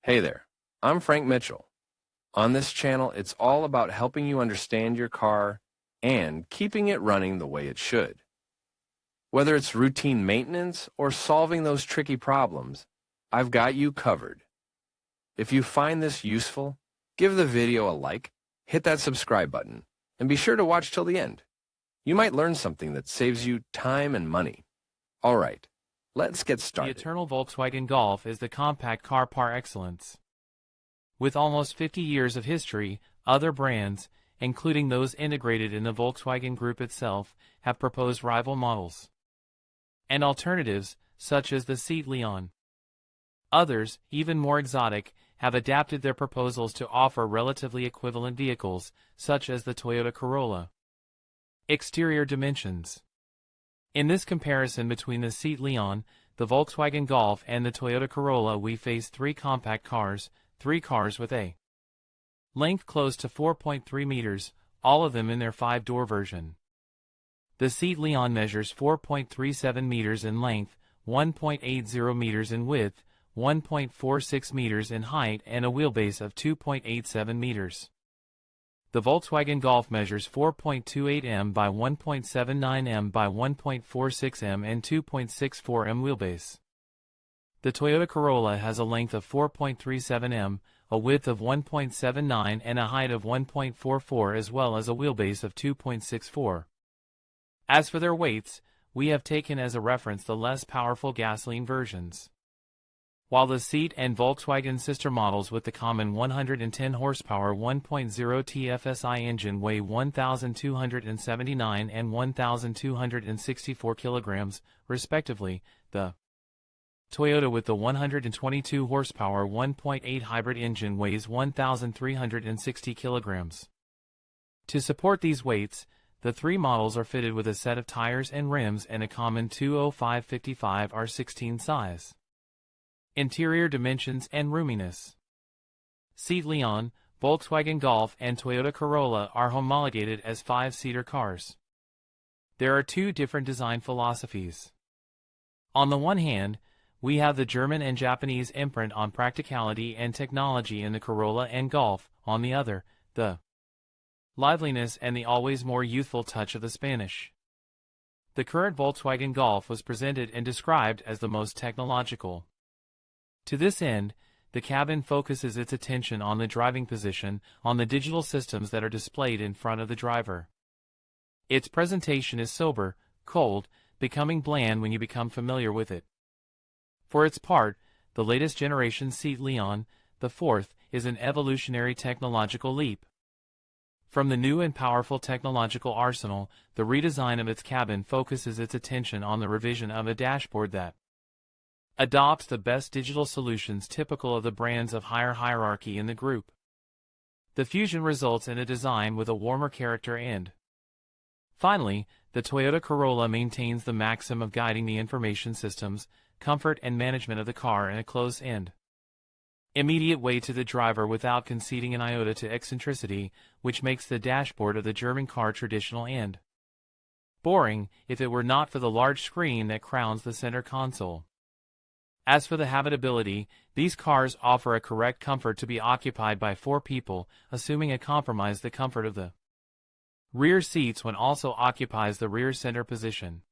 Hey there, I'm Frank Mitchell. On this channel, it's all about helping you understand your car and keeping it running the way it should. Whether it's routine maintenance or solving those tricky problems, I've got you covered. If you find this useful, give the video a like, hit that subscribe button, and be sure to watch till the end. You might learn something that saves you time and money. All right, let's get started. The eternal Volkswagen Golf is the compact car par excellence. With almost 50 years of history, other brands, including those integrated in the Volkswagen Group itself, have proposed rival models and alternatives, such as the Seat Leon. Others, even more exotic, have adapted their proposals to offer relatively equivalent vehicles, such as the Toyota Corolla. Exterior dimensions. In this comparison between the Seat Leon, the Volkswagen Golf and the Toyota Corolla, we face three compact cars, three cars with a length close to 4.3 meters, all of them in their 5-door version. The Seat Leon measures 4.37 meters in length, 1.80 meters in width, 1.46 meters in height, and a wheelbase of 2.87 meters. The Volkswagen Golf measures 4.28 m by 1.79 m by 1.46 m and 2.64 m wheelbase. The Toyota Corolla has a length of 4.37 m, a width of 1.79 and a height of 1.44, as well as a wheelbase of 2.64. As for their weights, we have taken as a reference the less powerful gasoline versions. While the Seat and Volkswagen sister models with the common 110 horsepower 1.0 TFSI engine weigh 1,279 and 1,264 kilograms, respectively, the Toyota with the 122 horsepower 1.8 hybrid engine weighs 1,360 kilograms. To support these weights, the three models are fitted with a set of tires and rims and a common 205/55 R16 size. Interior dimensions and roominess. Seat Leon, Volkswagen Golf, and Toyota Corolla are homologated as 5-seater cars. There are two different design philosophies. On the one hand, we have the German and Japanese imprint on practicality and technology in the Corolla and Golf, on the other, the liveliness and the always more youthful touch of the Spanish. The current Volkswagen Golf was presented and described as the most technological. To this end, the cabin focuses its attention on the driving position, on the digital systems that are displayed in front of the driver. Its presentation is sober, cold, becoming bland when you become familiar with it. For its part, the latest generation Seat Leon, the fourth, is an evolutionary technological leap. From the new and powerful technological arsenal, the redesign of its cabin focuses its attention on the revision of a dashboard that adopts the best digital solutions typical of the brands of higher hierarchy in the group. The fusion results in a design with a warmer character and, finally, the Toyota Corolla maintains the maxim of guiding the information systems, comfort and management of the car in a close-end, immediate way to the driver without conceding an iota to eccentricity, which makes the dashboard of the German car traditional and boring, if it were not for the large screen that crowns the center console. As for the habitability, these cars offer a correct comfort to be occupied by 4 people, assuming a compromise the comfort of the rear seats when also occupies the rear center position.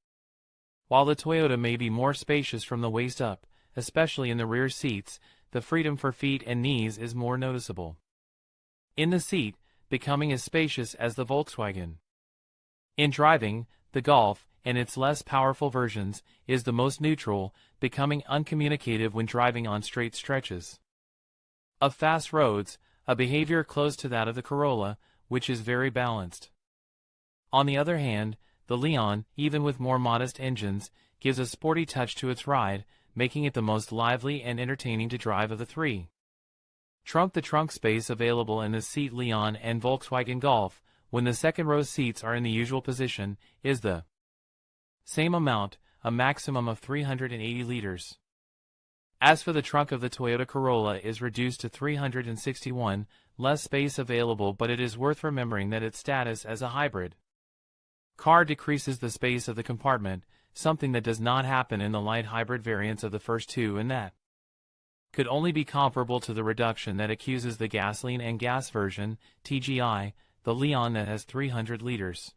While the Toyota may be more spacious from the waist up, especially in the rear seats, the freedom for feet and knees is more noticeable. In the seat, becoming as spacious as the Volkswagen. In driving, the Golf, and its less powerful versions, is the most neutral, becoming uncommunicative when driving on straight stretches of fast roads, a behavior close to that of the Corolla, which is very balanced. On the other hand, the Leon, even with more modest engines, gives a sporty touch to its ride, making it the most lively and entertaining to drive of the three. The trunk space available in the Seat Leon and Volkswagen Golf, when the second-row seats are in the usual position, is the same amount, a maximum of 380 liters. As for the trunk of the Toyota Corolla is reduced to 361, less space available, but it is worth remembering that its status as a hybrid car decreases the space of the compartment, something that does not happen in the light hybrid variants of the first two, and that could only be comparable to the reduction that accuses the gasoline and gas version, TGI, the Leon that has 300 liters.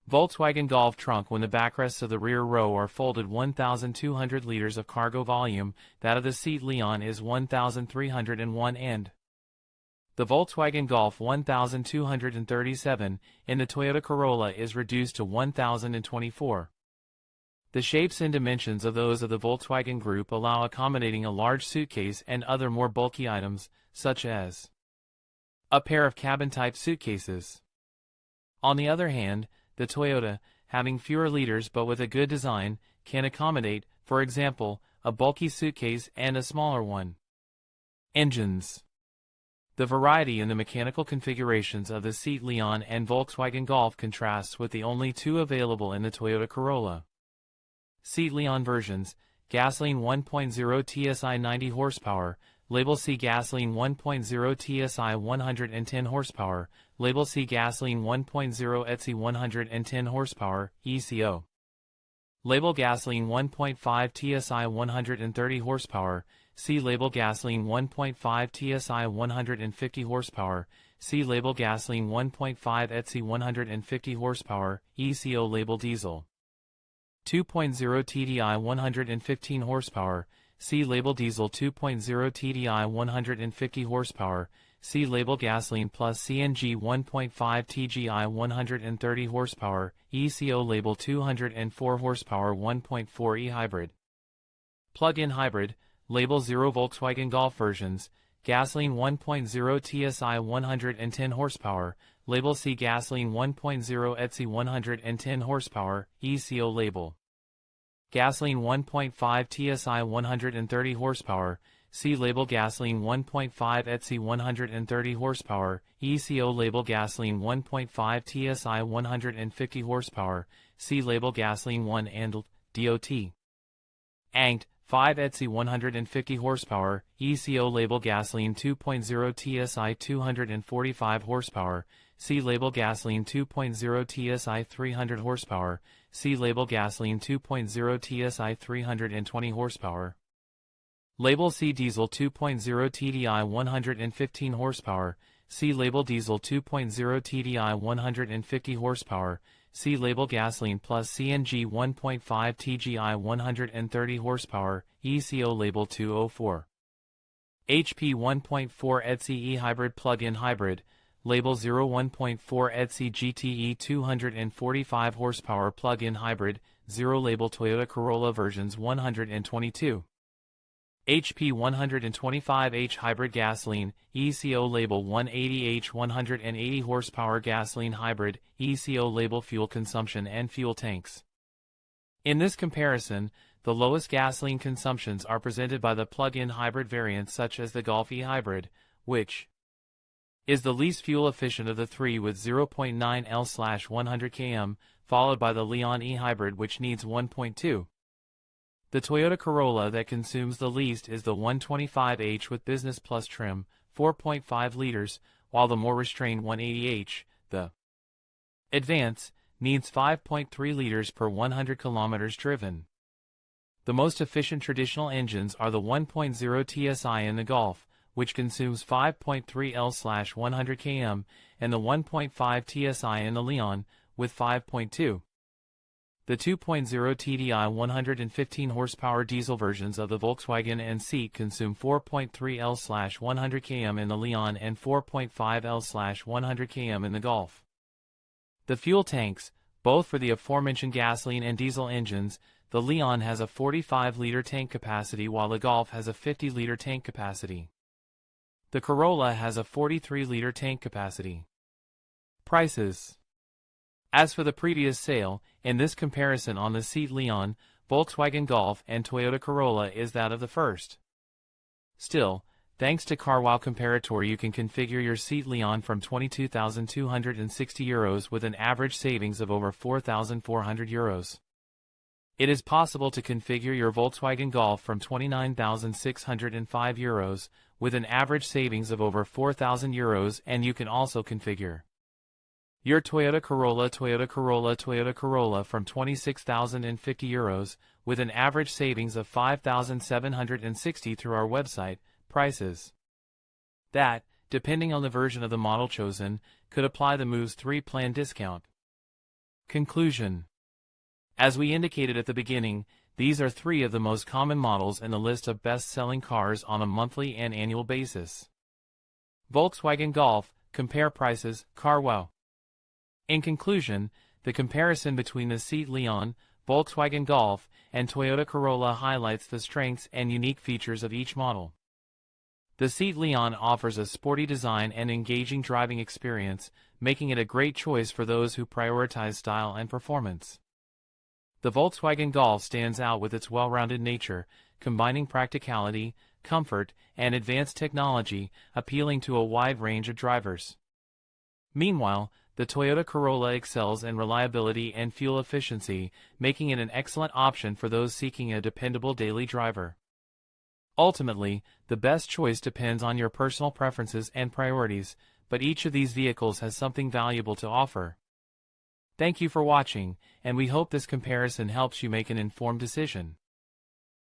Volkswagen Golf trunk. When the backrests of the rear row are folded, 1,200 liters of cargo volume, that of the seat Leon is 1,301 and the Volkswagen Golf 1,237 in the Toyota Corolla is reduced to 1,024. The shapes and dimensions of those of the Volkswagen Group allow accommodating a large suitcase and other more bulky items, such as a pair of cabin-type suitcases. On the other hand, the Toyota, having fewer liters but with a good design, can accommodate, for example, a bulky suitcase and a smaller one. Engines. The variety in the mechanical configurations of the seat Leon and Volkswagen Golf contrasts with the only two available in the Toyota Corolla. Seat Leon versions: gasoline 1.0 TSI 90 horsepower, Label C gasoline 1.0 TSI 110 horsepower, Label C gasoline 1.0 ETSI 110 horsepower, ECO. Label gasoline 1.5 TSI 130 horsepower, C label gasoline 1.5 TSI 150 horsepower, C label gasoline 1.5 ETSI 150 horsepower, ECO label diesel. 2.0 TDI 115 horsepower, C label diesel 2.0 TDI 150 horsepower, C label gasoline plus CNG 1.5 TGI 130 horsepower, ECO label 204 horsepower 1.4 e-hybrid. Plug-in hybrid, label 0 Volkswagen Golf versions, gasoline 1.0 TSI 110 horsepower, label C gasoline 1.0 ETSI 110 horsepower, ECO label. Gasoline 1.5 TSI 130 horsepower, C label gasoline 1.5 ETSI 130 horsepower, ECO label gasoline 1.5 TSI 150 horsepower, C label gasoline 1 and DOT. ANGT 5 ETSI 150 horsepower, ECO label gasoline 2.0 TSI 245 horsepower, C label gasoline 2.0 TSI 300 horsepower, C label gasoline 2.0 TSI 320 horsepower. Label C diesel 2.0 TDI 115 horsepower, C label diesel 2.0 TDI 150 horsepower, C label gasoline plus CNG 1.5 TGI 130 horsepower, ECO label 204. HP 1.4 ETSI e-hybrid plug-in hybrid, label 0 1.4 ETSI GTE 245 horsepower plug-in hybrid, 0 label Toyota Corolla versions 122. HP 125H hybrid gasoline, ECO label 180H 180 horsepower gasoline hybrid, ECO label fuel consumption and fuel tanks. In this comparison, the lowest gasoline consumptions are presented by the plug-in hybrid variants such as the Golf e-hybrid, which is the least fuel efficient of the three with 0.9 L/100 km, followed by the Leon e-hybrid which needs 1.2. The Toyota Corolla that consumes the least is the 125H with Business Plus trim, 4.5 liters, while the more restrained 180H, the Advance, needs 5.3 liters per 100 kilometers driven. The most efficient traditional engines are the 1.0 TSI in the Golf, which consumes 5.3 L/100 km, and the 1.5 TSI in the Leon, with 5.2. The 2.0 TDI 115 horsepower diesel versions of the Volkswagen and Seat consume 4.3 L/100 km in the Leon and 4.5 L/100 km in the Golf. The fuel tanks, both for the aforementioned gasoline and diesel engines, the Leon has a 45-liter tank capacity while the Golf has a 50-liter tank capacity. The Corolla has a 43-liter tank capacity. Prices. As for the previous sale, in this comparison on the Seat Leon, Volkswagen Golf and Toyota Corolla is that of the first. Still, thanks to CarWow Comparator you can configure your Seat Leon from €22,260 with an average savings of over €4,400. It is possible to configure your Volkswagen Golf from €29,605 with an average savings of over €4,000, and you can also configure Your Toyota Corolla, Toyota Corolla, Toyota Corolla from €26,050 with an average savings of $5,760 through our website. Prices that, depending on the version of the model chosen, could apply the Moves 3 plan discount. Conclusion. As we indicated at the beginning, these are 3 of the most common models in the list of best-selling cars on a monthly and annual basis. Volkswagen Golf, compare prices, car wow. In conclusion, the comparison between the Seat Leon, Volkswagen Golf, and Toyota Corolla highlights the strengths and unique features of each model. The Seat Leon offers a sporty design and engaging driving experience, making it a great choice for those who prioritize style and performance. The Volkswagen Golf stands out with its well-rounded nature, combining practicality, comfort, and advanced technology, appealing to a wide range of drivers. Meanwhile, the Toyota Corolla excels in reliability and fuel efficiency, making it an excellent option for those seeking a dependable daily driver. Ultimately, the best choice depends on your personal preferences and priorities, but each of these vehicles has something valuable to offer. Thank you for watching, and we hope this comparison helps you make an informed decision.